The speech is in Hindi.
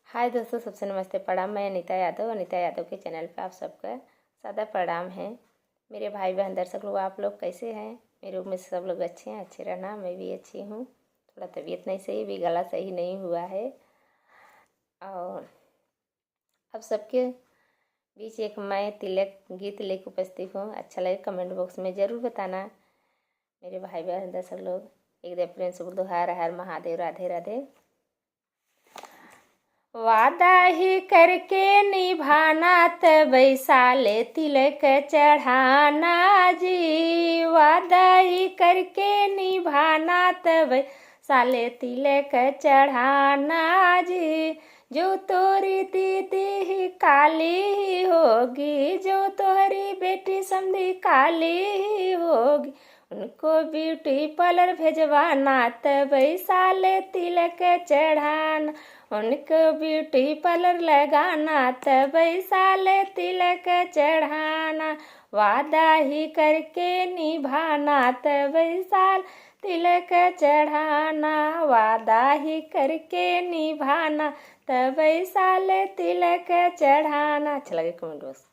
हाय दोस्तों, सबसे नमस्ते, प्रणाम। मैं अनीता यादव के चैनल पे आप सबका सादा प्रणाम है। मेरे भाई बहन दर्शक लोग, आप लोग कैसे हैं? मेरे में सब लोग अच्छे हैं। अच्छे रहना, मैं भी अच्छी हूँ। थोड़ा तबीयत नहीं सही, भी गला सही नहीं हुआ है। और अब सबके बीच एक मैं तिलक गीत लेकर उपस्थित हूँ। अच्छा लगे कमेंट बॉक्स में ज़रूर बताना। मेरे भाई बहन दर्शक लोग, एक दे प्रेम से बोल दो, हर हर महादेव, राधे राधे। वादा ही करके निभाना तबै साले तिलक चढ़ाना जी। वादा ही करके निभाना तबै साले तिलक चढ़ाना जी। जो तोरी दीदी ही काली ही होगी, जो तोहरी बेटी समधी काली ही होगी, उनको ब्यूटी पार्लर भेजवाना तबै साले तिलक चढ़ाना। उनको ब्यूटी पार्लर लगाना तबै साले तिलक चढ़ाना। वादा ही करके निभाना तबै साल तिलक चढ़ाना। वादा ही करके निभाना तबै साले तिलक चढ़ाना। अच्छा लगे कमेंट बॉक्स।